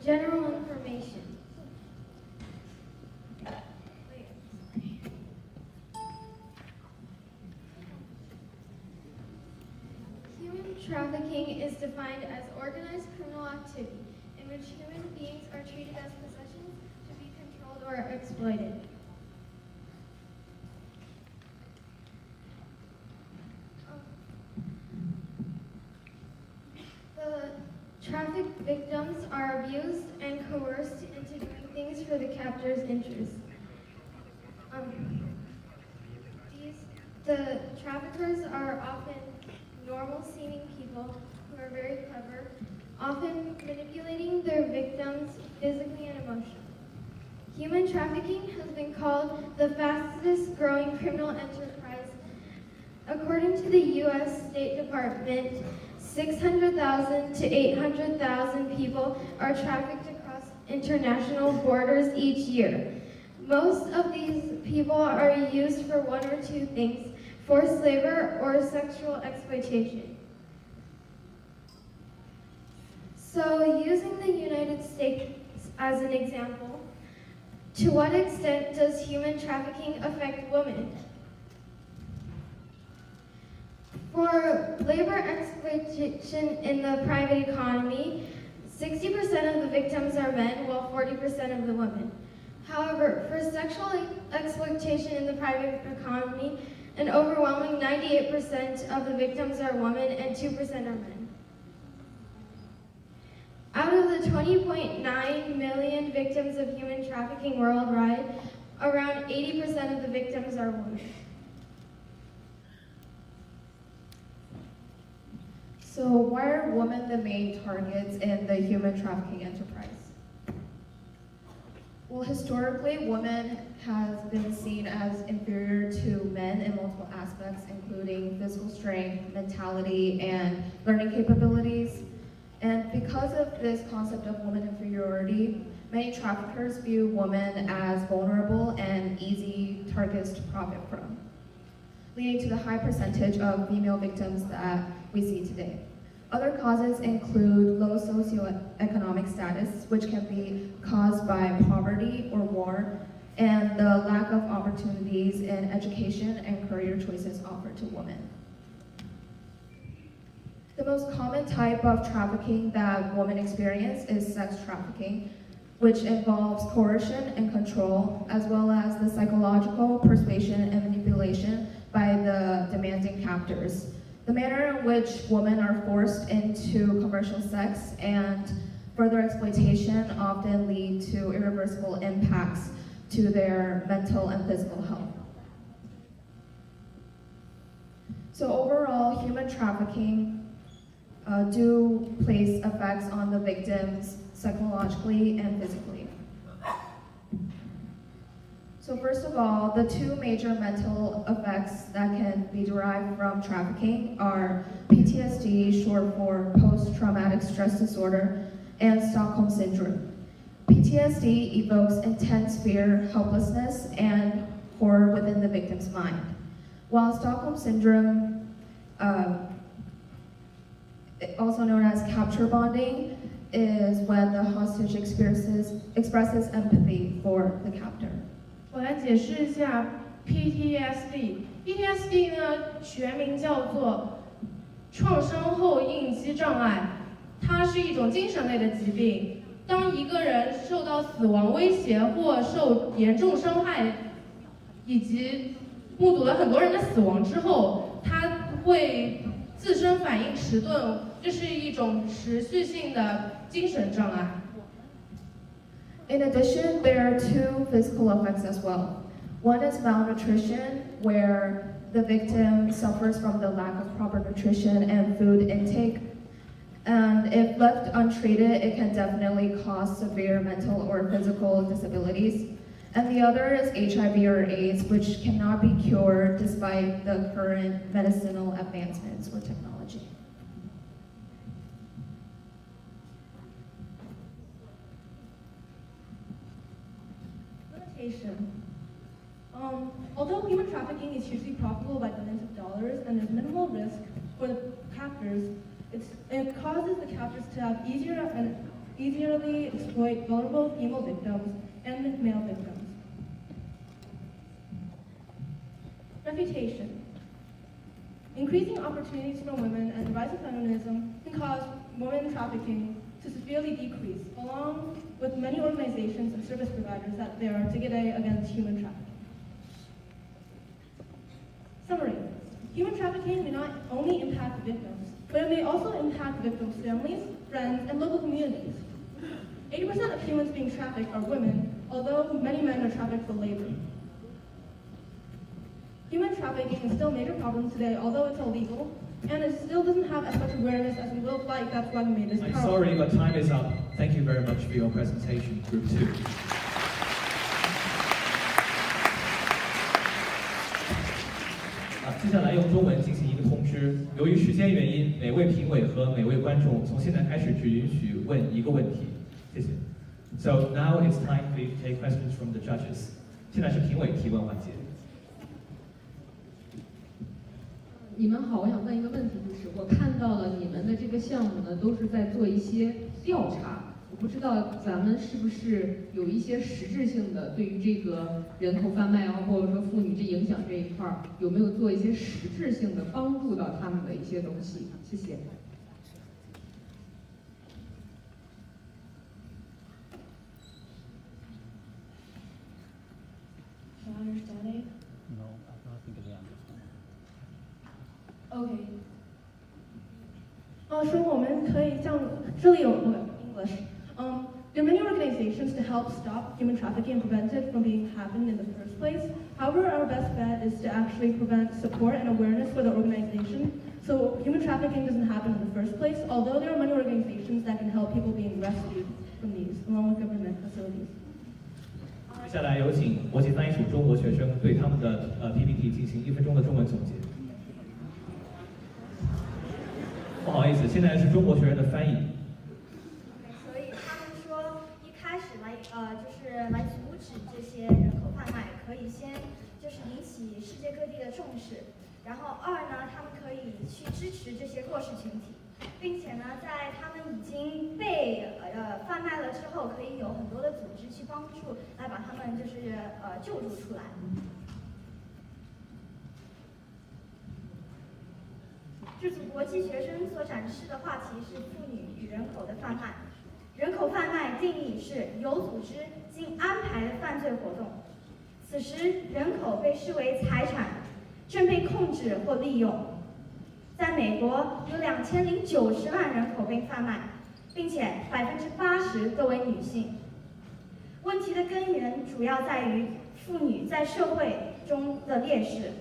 General information. Human trafficking is defined as organized criminal activity in which human beings are treated as possessions to be controlled or exploited. The trafficked victims are abused and coerced into doing things for the captor's interest. The traffickers are often normal-seeming people who are very clever, often manipulating their victims physically and emotionally. Human trafficking has been called the fastest-growing criminal enterprise. According to the U.S. State Department, 600,000 to 800,000 people are trafficked across international borders each year. Most of these people are used for one or two things: forced labor or sexual exploitation. So, using the United States as an example, to what extent does human trafficking affect women? For labor exploitation in the private economy, 60% of the victims are men, while 40% of the women. However, for sexual exploitation in the private economy, an overwhelming 98% of the victims are women and 2% are men. Out of the 20.9 million victims of human trafficking worldwide, around 80% of the victims are women. So why are women the main targets in the human trafficking enterprise? Well, historically, women have been seen as inferior to men in multiple aspects, including physical strength, mentality, and learning capabilities. And because of this concept of woman inferiority, many traffickers view women as vulnerable and easy targets to profit from, leading to the high percentage of female victims that we see today. Other causes include low socioeconomic status, which can be caused by poverty or war, and the lack of opportunities in education and career choices offered to women. The most common type of trafficking that women experience is sex trafficking, which involves coercion and control, as well as the psychological persuasion and manipulation by the demanding captors. The manner in which women are forced into commercial sex and further exploitation often lead to irreversible impacts to their mental and physical health. So overall, human trafficking do place effects on the victims psychologically and physically. So first of all, the two major mental effects that can be derived from trafficking are PTSD, short for post-traumatic stress disorder, and Stockholm syndrome. PTSD evokes intense fear, helplessness, and horror within the victim's mind, while Stockholm syndrome, also known as capture bonding, is when the hostage expresses empathy for the captor. 我来解释一下 PTSD。PTSD 呢，全名叫做创伤后应激障碍，它是一种精神类的疾病。当一个人受到死亡威胁或受严重伤害，以及目睹了很多人的死亡之后，他会自身反应迟钝，这是一种持续性的精神障碍。In addition, there are two physical effects as well. One is malnutrition, where the victim suffers from the lack of proper nutrition and food intake. And if left untreated, it can definitely cause severe mental or physical disabilities. And the other is HIV or AIDS, which cannot be cured despite the current medicinal advancements or technology. Although human trafficking is hugely profitable by billions of dollars and there's minimal risk for the captors, it causes the captors to have easier and easily exploit vulnerable female victims and male victims. Reputation. Increasing opportunities for women and the rise of feminism can cause women trafficking to severely decrease, along with many organizations and service providers that there are today against human trafficking. Summary. Human trafficking may not only impact victims, but it may also impact victims' families, friends, and local communities. 80% of humans being trafficked are women, although many men are trafficked for labor. Human trafficking is still a major problem today, although it's illegal, and it still doesn't have as much awareness as we would like. That's why we made this I'm powerful. sorry, but time is up. Thank you very much for your presentation, Group 2.接下来用中文进行一个通知。由于时间原因，每位评委和每位观众从现在开始只允许问一个问题。谢谢。So now it's time for you to take questions from the judges. 现在是评委提问环节。你们好，我想问一个问题，就是我看到了你们的这个项目呢，都是在做一些调查，我不知道咱们是不是有一些实质性的对于这个人口贩卖啊，或者说妇女这影响这一块儿，有没有做一些实质性的帮助到他们的一些东西？谢谢。No, I don't think they understand. OK。说我们可以像这里有 English. There are many organizations to help stop human trafficking and prevent it from being happening in the first place. However, our best bet is to actually prevent support and awareness for the organization, so human trafficking doesn't happen in the first place. Although there are many organizations that can help people being rescued from these, along with government facilities. 接下来有请国际翻译署中国学生对他们的PPT 进行1分钟的中文总结。不好意思，现在是中国学生的翻译。所以他们说，一开始就是来阻止这些人口贩卖，可以先就是引起世界各地的重视，然后二呢，他们可以去支持这些弱势群体，并且呢，在他们已经被贩卖了之后，可以有很多的组织去帮助，来把他们就是救助出来。这组国际学生所展示的话题是妇女与人口的贩卖。人口贩卖定义是有组织、经安排的犯罪活动。此时，人口被视为财产，正被控制或利用。在美国，有2090万人口被贩卖，并且80%都为女性。问题的根源主要在于妇女在社会中的劣势、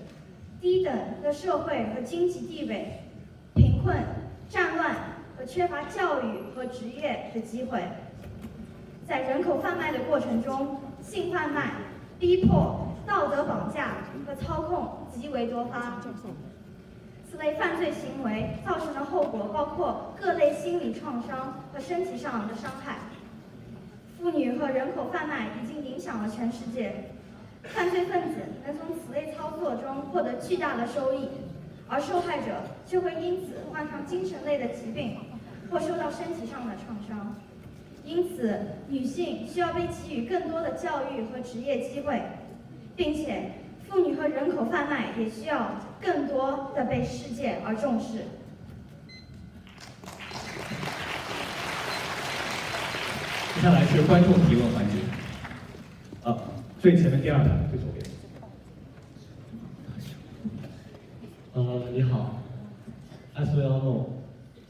低等的社会和经济地位、贫困、战乱和缺乏教育和职业的机会。在人口贩卖的过程中，性贩卖、逼迫、道德绑架和操控极为多发。此类犯罪行为造成的后果包括各类心理创伤和身体上的伤害。妇女和人口贩卖已经影响了全世界，犯罪分子能从此类操作中获得巨大的收益，而受害者却会因此患上精神类的疾病或受到身体上的创伤。因此，女性需要被给予更多的教育和职业机会，并且妇女和人口贩卖也需要更多的被世界而重视。接下来是观众提问环节。最前面第2排，最左边。你好。As we all know,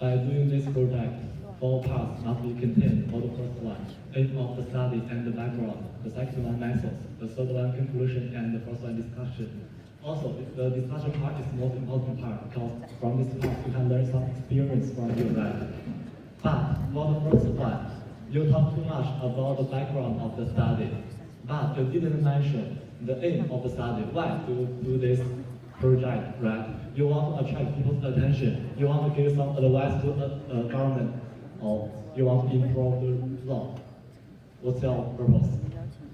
by doing this project, all parts must be contained for the first one, aim of the study and the background, the second one methods, the third one conclusion, and the first one discussion. Also, the discussion part is the most important part because from this part you can learn some experience from your life. But for the first one, you talk too much about the background of the study, but you didn't mention the aim of the study. Why do you do this project, right? You want to attract people's attention. You want to give some advice to the government, or you want to improve the law. What's your purpose?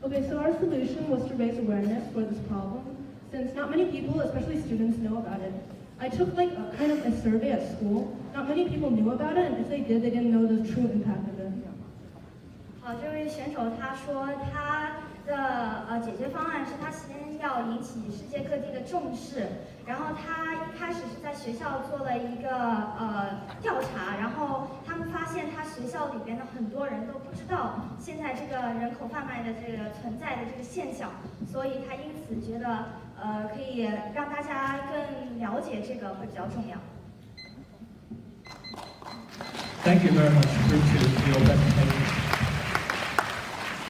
Okay, so our solution was to raise awareness for this problem, since not many people, especially students, know about it. I took like a survey at school. Not many people knew about it, and if they did, they didn't know the true impact of it. 好，这位选手他说他的解决方案是他先要引起世界各地的重视，然后他一开始是在学校做了一个调查，然后他们发现他学校里边的很多人都不知道现在这个人口贩卖的这个存在的这个现象，所以他因此觉得可以让大家更了解这个会比较重要。Thank you very much for your presentation.